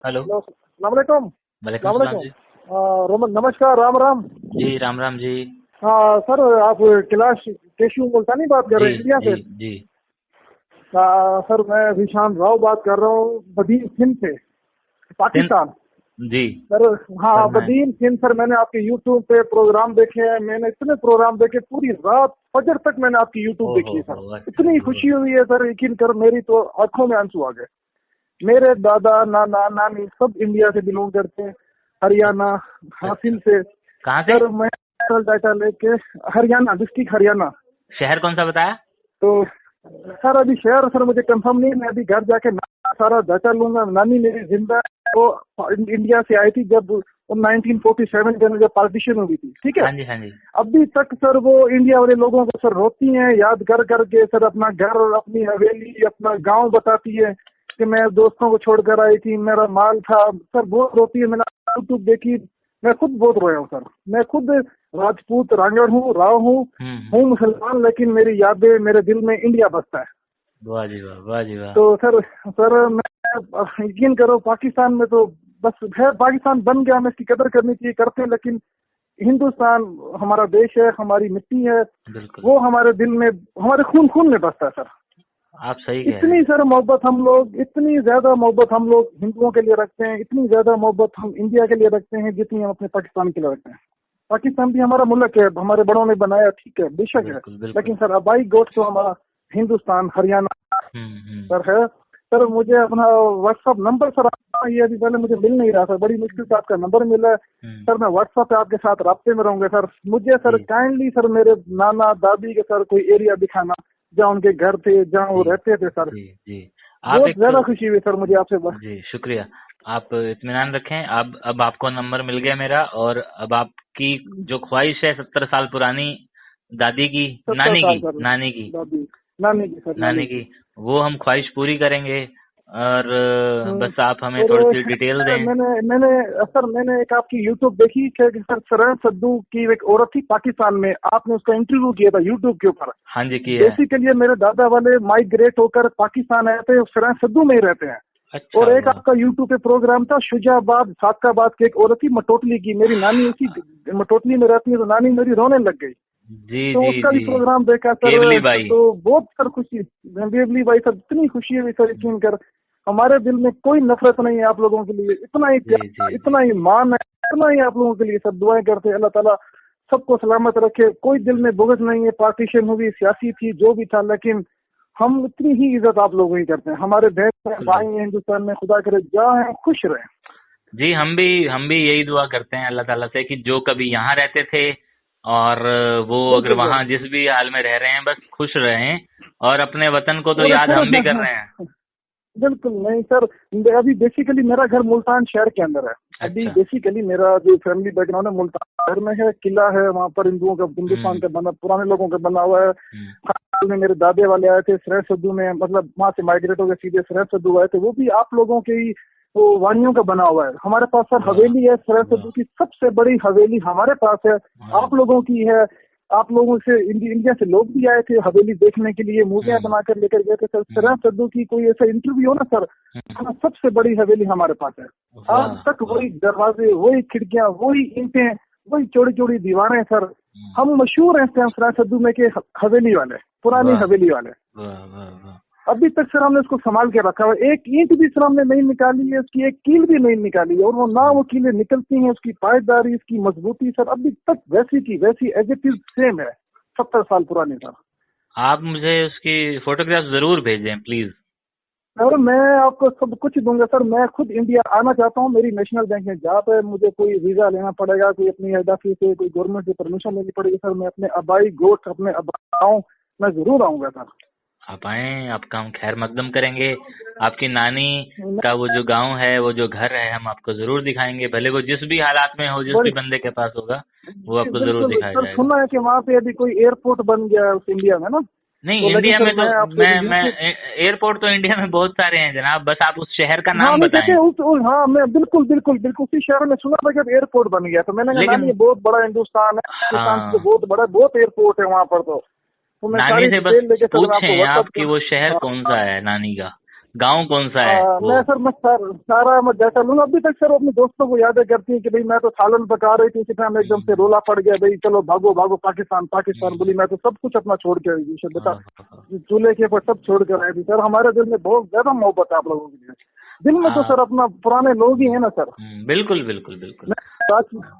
Hello. Hello, सलामकुम। वालेकुम सलाम सलामकुम। जी। रोमन, नमस्कार, राम राम। जी राम राम जी। हाँ सर, आप कैलाश केशु मुल्तानी बात कर जी रहे हैं इंडिया जी से। जी सर मैं विशान राव बात कर रहा हूँ बदीन सिंध से, सिंध। पाकिस्तान। जी सर हाँ, फरमाएं। बदीन सिंध। सर मैंने आपके यूट्यूब पे प्रोग्राम देखे हैं, मैंने इतने प्रोग्राम देखे, पूरी रात फजर तक मैंने आपकी यूट्यूब देखी है सर। अच्छा इतनी जी। खुशी हुई है सर, यकीन कर मेरी तो आंखों में आंसू आ गए। मेरे दादा नाना नानी सब इंडिया से बिलोंग करते हैं, हरियाणा, अच्छा, हासिल से। कहाँ से? सर मैं डाटा लेके, हरियाणा, डिस्ट्रिक्ट हरियाणा। शहर कौन सा बताया? तो सर अभी शहर सर मुझे कंफर्म नहीं है, मैं अभी घर जाके सारा डाटा लूंगा। नानी मेरी जिंदा है, वो इंडिया से आई थी जब 1947 के अंदर जब पार्टीशन हुई थी, ठीक है। हाँ जी हाँ जी। अभी तक सर वो इंडिया वाले लोगों को सर रोती हैं, याद कर करके सर, अपना घर, अपनी हवेली, अपना गांव बताती है कि मैं दोस्तों को छोड़कर आई थी, मेरा माल था। सर बहुत रोती है, मैंने यूट्यूब देखी, मैं खुद बहुत रोया हूँ सर। मैं खुद राजपूत रांगड़ हूँ, राव हूँ हम्म। मुसलमान, लेकिन मेरी यादें, मेरे दिल में इंडिया बसता है। वाह जी वाह, वाह जी वाह। तो सर मैं यकीन करो, पाकिस्तान में तो बस है, पाकिस्तान बन गया, हमें इसकी कदर करनी चाहिए, करते हैं, लेकिन हिंदुस्तान हमारा देश है, हमारी मिट्टी है, बिल्कुल। वो हमारे दिल में, हमारे खून खून में बसता है सर। आप सही कह रहे इतनी हैं। सर मोहब्बत हम लोग, इतनी ज्यादा मोहब्बत हम लोग हिंदुओं के लिए रखते हैं, इतनी ज्यादा मोहब्बत हम इंडिया के लिए रखते हैं जितनी हम अपने पाकिस्तान के लिए रखते हैं। पाकिस्तान भी हमारा मुल्क है, हमारे बड़ों ने बनाया, ठीक है, बेशक है, बिल्कुल बिल्कुल। लेकिन सर अबाई गोट तो हमारा हिंदुस्तान, हरियाणा हम्म। सर है। सर मुझे अपना व्हाट्सअप नंबर सर, ये अभी पहले मुझे मिल नहीं रहा था, बड़ी मुश्किल से आपका नंबर मिला है। हम्म। सर मैं व्हाट्सएप पे आपके साथ राब्ते में रहूंगा सर। मुझे सर जी काइंडली सर मेरे नाना दादी के सर कोई एरिया दिखाना जहाँ उनके घर थे, जहाँ वो जी रहते थे सर। जी जी। आप बहुत एक, ज्यादा खुशी हुई सर मुझे आपसे जी शुक्रिया। आप इत्मीनान रखें। अब आपको नंबर मिल गया मेरा, और अब आपकी जो ख्वाहिश है 70 साल पुरानी दादी की, 70 साल सर, नानी की, दादी, नानी की सर, नानी नानी की, की। वो हम ख्वाहिश पूरी करेंगे। और हम्म। बस आप हमें थोड़ी और सी डिटेल सर दें। मैंने एक आपकी यूट्यूब देखी कि सर सरन सद्दू की एक औरत थी पाकिस्तान में, आपने उसका इंटरव्यू किया था यूट्यूब के ऊपर। हाँ जी, की है। बेसिकली मेरे दादा वाले माइग्रेट होकर पाकिस्तान आए थे, सरन सद्दू में ही रहते हैं। अच्छा, और एक वाह। आपका यूट्यूब पे प्रोग्राम था शुजाबाद सादकाबाद की एक औरत थी, मटोटली की, मेरी नानी उसी मटोटली में रहती है, तो नानी मेरी रोने लग गई। जी तो जी उसका भी जी। प्रोग्राम देखा सर। Kevali by. तो बहुत सर खुशी, बेबली भाई सर, इतनी खुशी हुई सर, यकीन कर। हमारे दिल में कोई नफरत नहीं है आप लोगों के लिए, इतना ही जी जी प्यार, जी। इतना ही मान है, इतना ही आप लोगों के लिए सब दुआएं करते हैं, अल्लाह ताला सबको सलामत रखे। कोई दिल में बुग़्ज़ नहीं है, पार्टीशन हुई, सियासी थी, जो भी था, लेकिन हम इतनी ही इज्जत आप लोगों की करते हैं। हमारे बहन हैं, बिल्कुल। भाई हैं हिंदुस्तान में, खुदा करे जहाँ हैं खुश रहें। जी हम भी यही दुआ करते हैं अल्लाह ताला से कि जो कभी यहाँ रहते थे, और वो अगर बिल्कुल वहाँ सर। जिस भी हाल में रह रहे हैं, बस खुश रहें। और अपने वतन को तो और याद सर हम भी कर रहे हैं। बिल्कुल नहीं सर, अभी बेसिकली मेरा घर मुल्तान शहर के अंदर है। अभी अच्छा। बेसिकली मेरा जो फैमिली बैकग्राउंड है मुल्तान शहर में है, किला है वहाँ पर, हिंदुओं का, हिंदुस्तान हम्म का बना, पुराने लोगों का बना हुआ है। हम्म। हाल में मेरे दादे वाले आए थे सरेह सद्दू में, मतलब वहाँ से माइग्रेट हो गए सीधे सरेह सद्दू आए थे, वो भी आप लोगों के ही वो वाणियों का बना हुआ है। हमारे पास सर वाह हवेली है, सरेह सद्दू वाह की सबसे बड़ी हवेली हमारे पास है, वाह। आप लोगों की है। आप लोगों से इंडिया से लोग भी आए थे हवेली देखने के लिए, मूवियां हम्म बनाकर लेकर गए थे सर। सरेह हम्म सद्दू की कोई ऐसा इंटरव्यू हो ना सर, हम्म। हाँ, सबसे बड़ी हवेली हमारे पास है। आज वाह तक वाह। वही दरवाजे, वही खिड़कियां, वही ईंटें, वही चौड़ी चौड़ी दीवारें सर। हम्म। हम मशहूर हैं सरेह सद्दू में के हवेली वाले, पुरानी वाह हवेली वाले। वाह वाह वाह। अभी तक सर हमने उसको संभाल के रखा हुआ है, एक ईंट भी सर हमने नहीं निकाली है, उसकी एक कील भी नहीं निकाली है, और वो ना वो कीलें निकलती हैं, उसकी पायदारी, उसकी मजबूती सर अभी तक वैसी की वैसी, एज इट इज सेम है, 70 साल पुरानी सर। आप मुझे उसकी फोटोग्राफ जरूर भेजें प्लीज। और मैं आपको सब कुछ दूंगा सर। मैं खुद इंडिया आना चाहता हूँ, मेरी नेशनल बैंक में जॉब है, मुझे कोई वीजा लेना पड़ेगा, कोई अपनी अदाफी से, कोई गवर्नमेंट से परमिशन लेनी पड़ेगी सर। मैं अपने आबाई गोठ, अपने आबाओं, मैं जरूर आऊंगा सर। आप आए, आपका हम खैर मकदम करेंगे। आपकी नानी का वो जो गांव है, वो जो घर है, हम आपको जरूर दिखाएंगे, भले वो जिस भी हालात में हो, जिस भी बड़ी बंदे के पास होगा, वो आपको जरूर बिल्कुल दिखाया सर, जाएगा। सुना है कि वहाँ पे अभी कोई एयरपोर्ट बन गया है उस इंडिया में ना। नहीं, तो लेकिन इंडिया सर में तो मैं आपसे मैं यूट्यूब, एयरपोर्ट तो इंडिया में बहुत सारे हैं जनाब, बस आप उस शहर का हाँ नाम नहीं कहते बताएं। हैं हाँ मैं बिल्कुल बिल्कुल बिल्कुल उसी शहर में सुना था कि एयरपोर्ट बन गया, तो मैंने कहा नानी लेकिन ये बहुत बड़ा हिंदुस्तान है, पाकिस्तान से तो हाँ, बहुत बड़ा, बहुत एयरपोर्ट है वहाँ पर। तो मैं नानी सारी से बस डिटेल लेके सर मैं आपको पूछें आप व्हाट्सअप कि वो शहर कर, कौन सा है नानी का, गांव कौन सा है वो? मैं सारा मैं डाटा लूंगा। अभी तक सर अपने दोस्तों को यादें करती है कि भाई मैं तो सालन पका रही थी, उसी टाइम एकदम से रोला पड़ गया, भाई चलो भागो भागो पाकिस्तान पाकिस्तान बोली। मैं तो सब कुछ अपना छोड़ के आई थी, बता चूल्हे के ऊपर सब छोड़ कर आई थी सर। हमारे दिल में बहुत ज्यादा मोहब्बत है आप लोगों के लिए। दिल में तो सर अपना पुराने लोग ही है ना सर। बिल्कुल बिल्कुल बिल्कुल।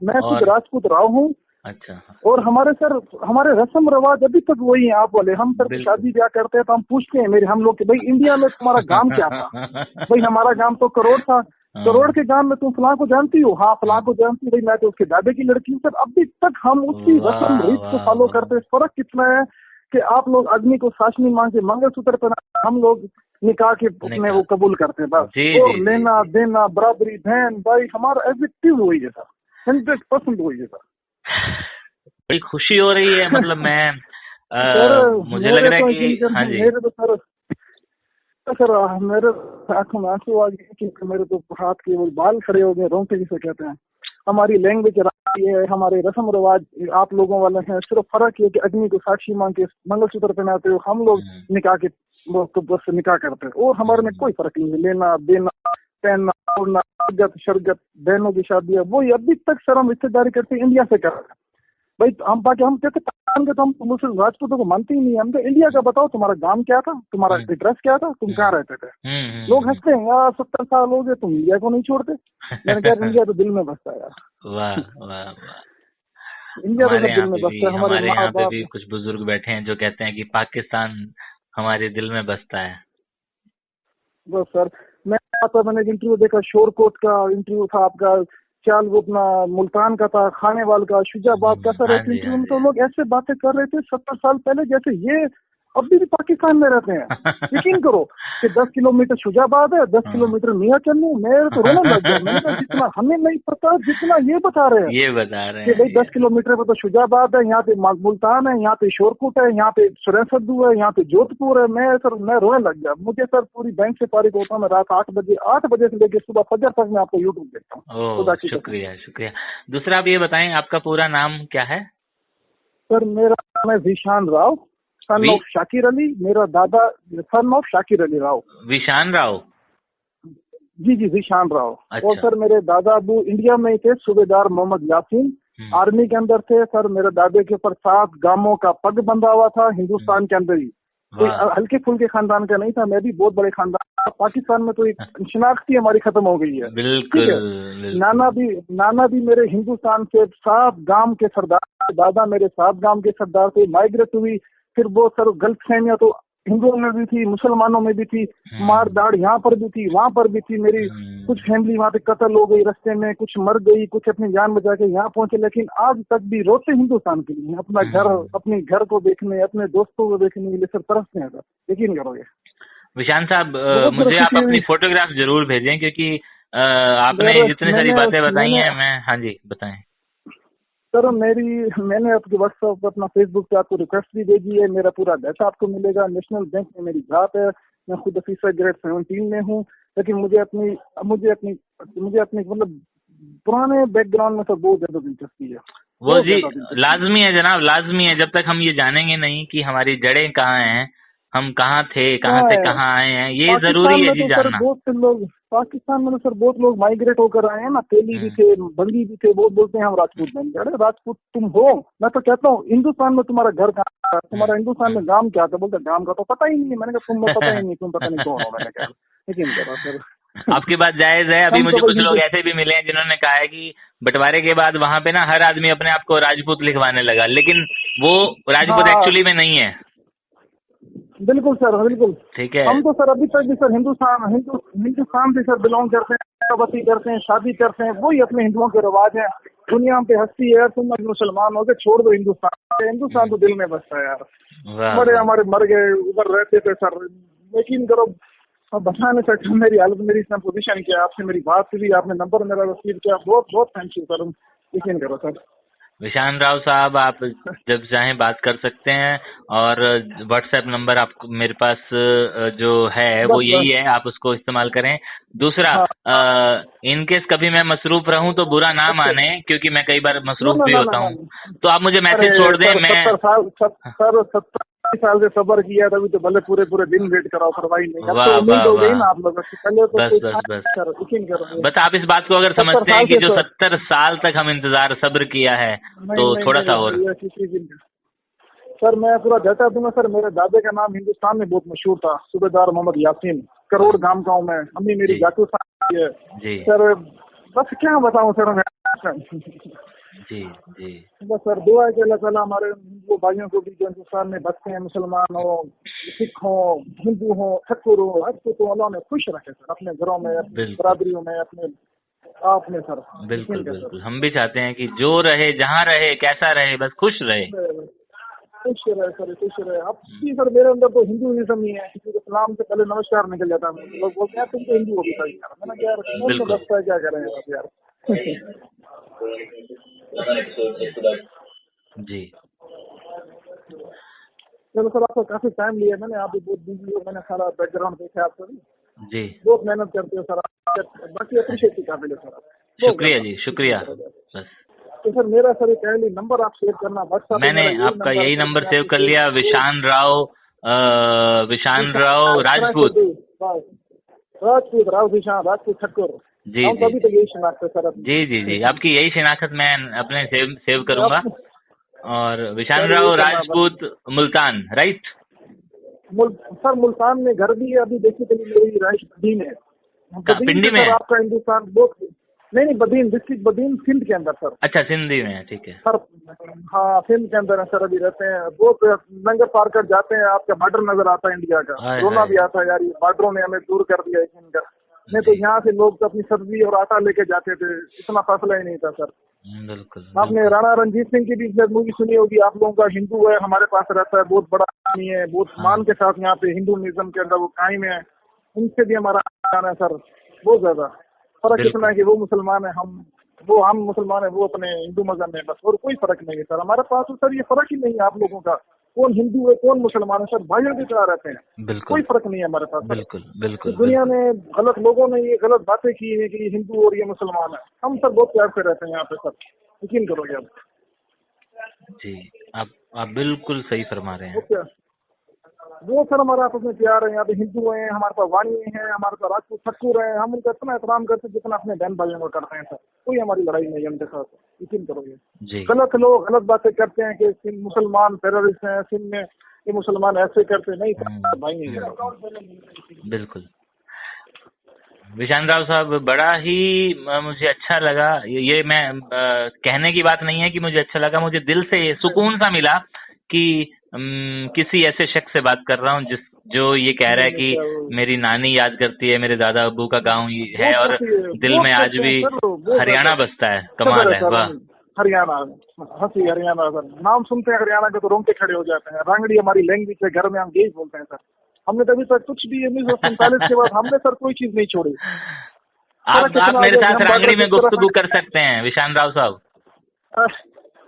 मैं खुद राजपूत राव हूँ। अच्छा। और हमारे रस्म रिवाज अभी तक वही है आप वाले। हम सर शादी ब्याह करते हैं तो हम पूछते हैं हम लोग कि भाई इंडिया में तुम्हारा गांव क्या था? भाई हमारा गांव तो करोड़ था। करोड़ के गांव में तुम फलां को जानती हो? हाँ फलां को जानती हो। भाई मैं तो उसके दादे की लड़की हूँ सर। अभी तक हम उसी रस्म रीत को फॉलो करते हैं। फर्क कितना है कि आप लोग अग्नि को साशनी मांग के मंगलसूत्र पहना, हम लोग निकाह के अपने वो कबूल करते हैं बस। और लेना देना बराबरी बहन भाई हमारा एवरीथिंग वही है सर, 100% वही है सर। बड़ी खुशी हो रही है, मतलब मैं मुझे लग रहा है कि हाँ जी मेरे तो सर मेरे आंखों में आंसू आ गए क्योंकि मेरे तो हाथ के वो बाल खड़े हो गए, रोंगटे जिसे कहते हैं। हमारी लैंग्वेज है, हमारे रस्म रिवाज आप लोगों वाले हैं। सिर्फ फर्क ये कि अग्नि को साक्षी मांग के मंगलसूत्र पहनाते हो, हम लोग निकाह के तो बस निकाह करते हैं। और हमारे में कोई फर्क नहीं है, लेना देना पहनना ओढ़ना शरगत बहनों की शादियां वही अभी तक सर हम रिश्तेदारी करते इंडिया से करते हैं। भाई हम बाकी हम कहते पाकिस्तान के तो हम मुस्लिम राजपूतों को मानते ही नहीं। हम तो इंडिया का बताओ तुम्हारा गांव क्या था, तुम्हारा एड्रेस क्या था, तुम कहाँ रहते थे? लोग हंसते हैं यार 70 साल हो गए तुम इंडिया को नहीं छोड़ते। मैंने कहा इंडिया तो दिल में बसता है यार। वाह वाह वाह। इंडिया तो दिल में बसता है। हमारे यहाँ पे भी कुछ बुजुर्ग बैठे हैं जो कहते हैं कि पाकिस्तान हमारे दिल में बसता है। बस सर मैंने इंटरव्यू देखा, शोरकोट का इंटरव्यू था आपका, चाल वो अपना मुल्तान का था, खानेवाल का, शुजाबाद का सर। इंटरव्यू में तो लोग ऐसे बातें कर रहे थे 70 साल पहले जैसे ये अभी भी पाकिस्तान में रहते हैं। यकीन करो कि 10 किलोमीटर शुजाबाद है, 10 किलोमीटर मियां चन्नू। मेरे तो रोना लग गया। मैंने कहा जितना हमें नहीं पता जितना ये बता रहे हैं कि भाई 10 किलोमीटर पर तो शुजाबाद है, यहाँ पे मुल्तान है, यहाँ पे शोरकोट है, यहाँ पे सुरैसद्दू है, यहाँ पे जोधपुर है। मैं रोने लग गया। मुझे सर पूरी बैंक से फारिग होता हूँ मैं रात 8 बजे से लेकर सुबह फजर तक मैं आपको यूट्यूब देखता हूँ। शुक्रिया शुक्रिया। दूसरा आप ये बताएं आपका पूरा नाम क्या है? सर मेरा नाम है विशान राव, सन ऑफ शाकिर अली। मेरा दादा सन ऑफ शाकिर अली राव। विशान राव? जी विशान राव। अच्छा। और सर मेरे दादा अबू इंडिया में थे, सूबेदार मोहम्मद यासीन आर्मी के अंदर थे सर। मेरे दादे के ऊपर 7 गांवों का पग बंधा हुआ था हिंदुस्तान के अंदर ही। कोई हल्के फुल्के खानदान का नहीं था। मैं भी बहुत बड़े खानदान। पाकिस्तान में तो एक शिनाख्ती हमारी खत्म हो गई है। बिल्कुल। नाना भी मेरे हिंदुस्तान से 7 गांव के सरदार, दादा मेरे 7 गांव के सरदार थे। माइग्रेट हुई फिर वो सर गल्फ सेनिया तो हिंदुओं में भी थी, मुसलमानों में भी थी, मार दाड़ यहाँ पर भी थी वहां पर भी थी। मेरी कुछ फैमिली वहां पे कत्ल हो गई रास्ते में, कुछ मर गई, कुछ अपनी जान बचा के यहाँ पहुंचे। लेकिन आज तक भी रोते हिंदुस्तान के लिए, अपना घर अपने घर को देखने, अपने दोस्तों को देखने के लिए सर तरसते हैं सर। यकीन करोगे विशान साहब, मुझे आप अपनी फोटोग्राफ जरूर भेजें क्योंकि आपने जितनी सारी बातें बताई हैं मैं। हाँ जी बताएं सर। मैंने आपके व्हाट्सएप पर अपना फेसबुक पे आपको रिक्वेस्ट भी भेजी है। मेरा पूरा डाटा आपको मिलेगा। नेशनल बैंक में मेरी जात है। मैं खुद ऑफिसर ग्रेड 17 में हूँ। लेकिन मुझे अपनी मतलब पुराने बैकग्राउंड में सर बहुत ज्यादा दिलचस्पी है। वो जी लाजमी है जनाब, लाजमी है। जब तक हम ये जानेंगे नहीं कि हमारी जड़ें कहाँ हैं, हम कहाँ थे, कहाँ से कहाँ आए हैं, ये जरूरी है जी जानना। बहुत से लोग पाकिस्तान में तो सर बहुत लोग माइग्रेट होकर आए हैं ना। तेली भी थे, बंगी भी थे। बहुत बोलते हैं हम राजपूत बन गए। अरे राजपूत तुम हो। मैं तो कहता हूँ हिंदुस्तान में तुम्हारा घर कहाँ था, तुम्हारा हिंदुस्तान में गांव क्या था? बोलते गांव का तो पता ही नहीं है। मैंने कहा तुम्हें पता ही नहीं, तुम पता नहीं कौन हो। मैंने कहा लेकिन करो सर आपकी बात जायज है। अभी मुझे कुछ लोग ऐसे भी मिले हैं जिन्होंने कहा है कि बंटवारे के बाद वहाँ पे ना हर आदमी अपने आप को राजपूत लिखवाने लगा, लेकिन वो राजपूत एक्चुअली में नहीं है। बिल्कुल सर बिल्कुल ठीक है। हम तो सर अभी तक भी सर हिंदुस्तान से सर बिलोंग करते हैं, बस्ती करते हैं, शादी करते हैं। वही अपने हिंदुओं के रिवाज हैं। दुनिया पे हंसती है तुम मुसलमान हो गए, छोड़ दो हिंदुस्तान तो दिल में बसता है यार। बड़े हमारे मर गए उधर रहते थे सर। यकीन करो अब बता नहीं सकता मेरी हालत, मेरी इतना पोजीशन किया। आपसे मेरी बात हुई, आपने नंबर मेरा रिसीव किया, बहुत बहुत थैंक यू सर। यकीन करो सर। विशान राव साहब आप जब चाहें बात कर सकते हैं और व्हाट्सएप नंबर आपको मेरे पास जो है वो यही है, आप उसको इस्तेमाल करें। दूसरा इनकेस कभी मैं मसरूफ रहूं तो बुरा ना माने क्योंकि मैं कई बार मसरूफ भी होता हूं, तो आप मुझे मैसेज छोड़ दें। मैं साल से सब्र किया, तभी तो भले पूरे पूरे दिन वेट कराओ सरवाइव नहीं। अब वाह तो उम्मीद वाह हो गई वाह। ना आप लोगों से, पहले तो बस कोई बस था बस सर, यकीन करो। बस आप इस बात को अगर 70 समझते हैं साल कि से जो तो 70 साल तक हम इंतजार सब्र किया है, नहीं तो नहीं थोड़ा सा नहीं और। भैया, किसी दिन सर मैं पूरा डाटा दूंगा सर। मेरे दादा का नाम हिंदुस्तान में बहुत मशहूर था, सूबेदार मोहम्मद यासीन, करोड़ गांव गाँव में। अम्मी मेरी जी जाटू साहब है जी सर। बस क्या बताऊं सर मैं। जी जी बस सर दुआ है कि अल्लाह ताला हमारे हिंदू भाइयों को भी जो हिंदुस्तान में बसते हैं, मुसलमान हो, सिख हो, हिंदू हो, ठक्कुर हो, हर को तो अल्लाह ने खुश रखे सर, अपने घरों में, अपनी बिल्कुल बरादरियों में, अपने आप में सर। बिल्कुल यकीन कर बिल्कुल, हम भी चाहते हैं कि जो रहे, जहाँ रहे, कैसा रहे, बस खुश रहे। सर, खुश रहे सर, खुश रहे। अब भी सर मेरे अंदर तो हिंदुइज्म ही है, किसी को सलाम से पहले नमस्कार निकल जाता है। लोग बोलते हैं तुम तो हिंदू हो भी सही यार। मैंने कहा यार कौन सा बिल्कुल बसता है, क्या करें आप यार। जी चलो सर, आपको काफी टाइम लिया मैंने, आप भी बहुत बिजी हो, मैंने सारा बैकग्राउंड देखा आपका भी, जी। बहुत मेहनत करते हो सर आप। बाकी अप्रिशिएट की काबिल है सर आप, बहुत शुक्रिया ज्यादा। जी, शुक्रिया। बस तो सर मेरा सर पहले नंबर आप शेयर करना, व्हाट्सएप पे मैंने मेरा यही आपका नंबर है यही सर, नंबर मैं सेव आपको कर लिया, विशान राव राजपूत। राजपूत राव विशान राजपूत ठक्कर। जी हम जी तभी तक यही शनाख्त है सर अपनी। जी जी जी, आपकी यही शिनाख्त मैं अपने सेव करूंगा। आप और विशान सर यही राव करना बस। राजपूत, मुल्तान, राइट। सर मुल्तान में घर भी है, अभी बेसिकली मेरी राइश बदीन है। बदीन पिंडी से में सर है? आपका हिंदुस्तान बहुत, नहीं बदीन डिस्ट्रिक्ट, बदीन सिंध के अंदर सर। अच्छा, सिंधी में है, ठीक है। सर हाँ सिंध के अंदर है सर, अभी रहते हैं। बहुत नंगर पार कर जाते हैं, आपका बॉर्डर नजर आता है इंडिया का, हाय रोना हाय। भी आता है यार, ये बॉर्डरों ने हमें दूर कर दिया है इनका। नहीं तो जी यहाँ से लोग तो अपनी सब्जी और आटा लेके जाते थे, इतना फासला ही नहीं था सर। बिल्कुल आपने बिल्कुल। राणा रंजीत सिंह की भी मूवी सुनी होगी, आप लोगों का हिंदू है, हमारे पास रहता है, बहुत बड़ा आदमी है, बहुत हाँ मान के साथ यहाँ पे हिंदुइज्म के अंदर वो कायम है। उनसे भी हमारा आना है सर, बहुत ज्यादा। फर्क इतना बिल्कुल है कि वो मुसलमान है, हम मुसलमान है, वो अपने हिंदू मजहब में, बस और कोई फर्क नहीं है सर हमारे पास। तो सर ये फर्क ही नहीं है आप लोगों का, कौन हिंदू है कौन मुसलमान है, सर भाइयों की तरह रहते हैं, कोई बिल्कुल फर्क नहीं है हमारे पास सर। बिल्कुल इस बिल्कुल दुनिया बिल्कुल। में गलत लोगों ने ये गलत बातें की है कि ये हिंदू और ये मुसलमान है, हम सर बहुत प्यार से रहते हैं यहाँ पे सर, यकीन करोगे आप। जी, आप बिल्कुल सही फरमा रहे वो हैं। क्या, वो सर हमारा आपस में प्यार है। यहाँ पे हिंदू हैं, हमारे पास वाणी हैं, हमारे पास राजपूत ठक्कुर हैं, हम उनका इतना एहतराम करते हैं जितना अपने बहन भाइयों को करते हैं सर। कोई हमारी लड़ाई नहीं है उनके साथ, यकीन करोगे। जी गलत लोग गलत बातें करते हैं कि सिंध मुसलमान टेररिस्ट हैं, सिंध में ये मुसलमान ऐसे करते नहीं सर, भाई नहीं है। बिल्कुल। विशान राव साहब, बड़ा ही मुझे अच्छा लगा। ये मैं कहने की बात नहीं है कि मुझे अच्छा लगा, मुझे दिल से सुकून सा मिला कि किसी ऐसे शख्स से बात कर रहा हूँ जो ये कह रहा है कि मेरी नानी याद करती है, मेरे दादा अब्बू का गांव है, और दिल में आज भी हरियाणा बसता है। कमाल है, वाह। हरियाणा, हंसी हरियाणा सर, नाम सुनते हैं हरियाणा के तो रोंगटे खड़े हो जाते हैं। रांगड़ी हमारी लैंग्वेज है, घर में हम यही बोलते हैं सर। हमने कभी तक कुछ भी 1947 के बाद हमने सर कोई चीज नहीं छोड़ी। आप मेरे साथ रांगड़ी में गुफ्तगू कर सकते हैं विशान राव साहब।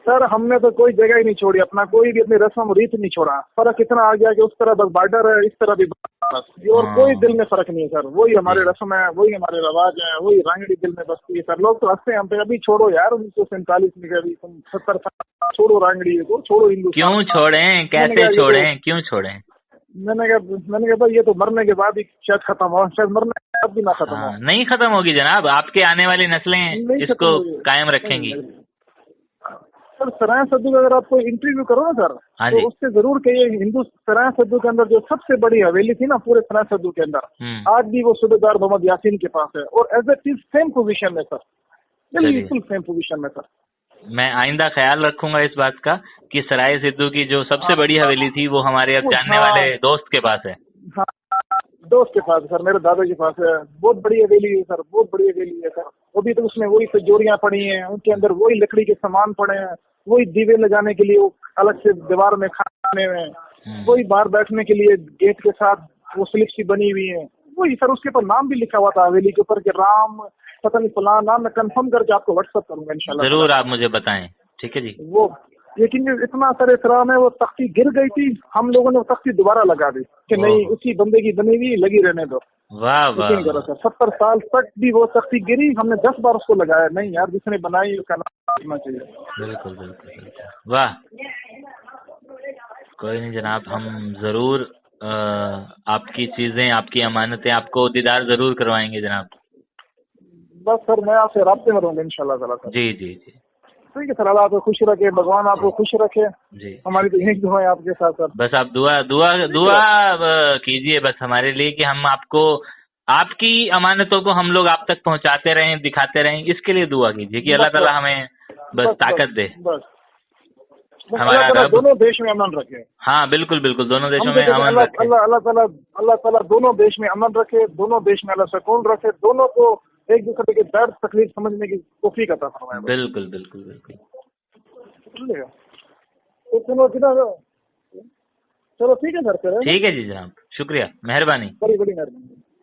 सर हमने तो कोई जगह ही नहीं छोड़ी, अपना कोई भी अपनी रस्म रीत नहीं छोड़ा। फर्क इतना आ गया कि उस तरह बस बॉर्डर है, इस तरह भी बस, और कोई दिल में फर्क नहीं है सर। वही हमारे रस्म है, वही हमारे रवाज है, वही रांगड़ी दिल में बसती है सर। लोग तो हंसते हैं हम पे, अभी छोड़ो यार 1947 में, अभी तुम 70 साल छोड़ो रांगड़ी को, छोड़ो हिंदू। क्यों छोड़ें, कैसे छोड़ें, क्यों छोड़ें? मैंने कहा भाई ये तो मरने के बाद ही शायद खत्म हो, शायद मरने के बाद भी ना खत्म हो। नहीं खत्म होगी जनाब, आपके आने वाली नस्लें इसको कायम रखेंगी। सर सराय सद्दू का अगर आप कोई इंटरव्यू करो ना सर, तो उससे जरूर कहिए हिंदू सराय सद्दू के अंदर जो सबसे बड़ी हवेली थी ना पूरे सराय सद्दू के अंदर, आज भी वो सूबेदार मोहम्मद यासीन के पास है, और as it is same position में सर, बिल्कुल सेम पोजीशन में सर। मैं आइंदा ख्याल रखूंगा इस बात का कि सराय सिद्धू की जो सबसे बड़ी हवेली थी वो हमारे अब जानने वाले दोस्त के पास है। हाँ, दोस्त के पास सर, मेरे दादा के पास है। बहुत बड़ी हवेली है सर, बहुत बड़ी हवेली है सर। अभी तो उसमें वही तिजोरियां पड़ी हैं, उनके अंदर वही लकड़ी के सामान पड़े हैं, वही दीवे लगाने के लिए वो अलग से दीवार में खाने में, वही बाहर बैठने के लिए गेट के साथ वो स्लिप सी बनी हुई है, वही सर। उसके ऊपर नाम भी लिखा हुआ था हवेली के ऊपर कि राम पता नहीं फलाना नाम, मैं कंफर्म करके आपको व्हाट्सएप करूंगा इंशाल्लाह। जरूर आप मुझे बताएं, ठीक है जी। वो लेकिन इतना सर एहतराम है, वो तख्ती गिर गई थी, हम लोगों ने वो तख्ती दोबारा लगा दी कि नहीं उसी बंदे की बनी हुई लगी रहने दो। वाह वाह, यकीन करो सर 70 साल तक भी वो तख्ती गिरी, हमने 10 बार उसको लगाया, नहीं यार जिसने बनाई उसका नाम होना चाहिए। बिल्कुल बिल्कुल, वाह। कोई नहीं जनाब, हम जरूर आपकी चीजें, आपकी अमानतें, आपको दीदार जरूर करवाएंगे जनाब। बस सर मैं आपसे राब्ते में रहूंगा इंशाल्लाह ताला सर। जी जी जी ठीक है सर, अल्लाह आपको खुश रखे, भगवान आपको खुश रखे। जी। हमारी तो यही दुआ है आपके साथ सर। बस आप दुआ दुआ दुआ कीजिए बस हमारे लिए कि हम आपको, आपकी अमानतों को हम लोग आप तक पहुंचाते रहें, दिखाते रहें, इसके लिए दुआ कीजिए कि अल्लाह बस ताला बस हमें बस ताकत दे। बस बस अल्लाह हमारा ताला रब, दोनों देश में अमन रखे। हाँ बिल्कुल बिल्कुल, दोनों देशों हम में तो कहते हैं अमन रखे। अल्लाह ताला दोनों देश में अमन रखे, दोनों देश में अल्लाह सुकून रखे, दोनों को एक दूसरे के दर्द तकलीफ समझने की तौफीक अता फरमाए। बिल्कुल बिल्कुल बिल्कुल। चलेगा तो चलो चलो ठीक है सर, फिर ठीक है जी जनाब, शुक्रिया, मेहरबानी। बड़ी बड़ी मेहरबानी।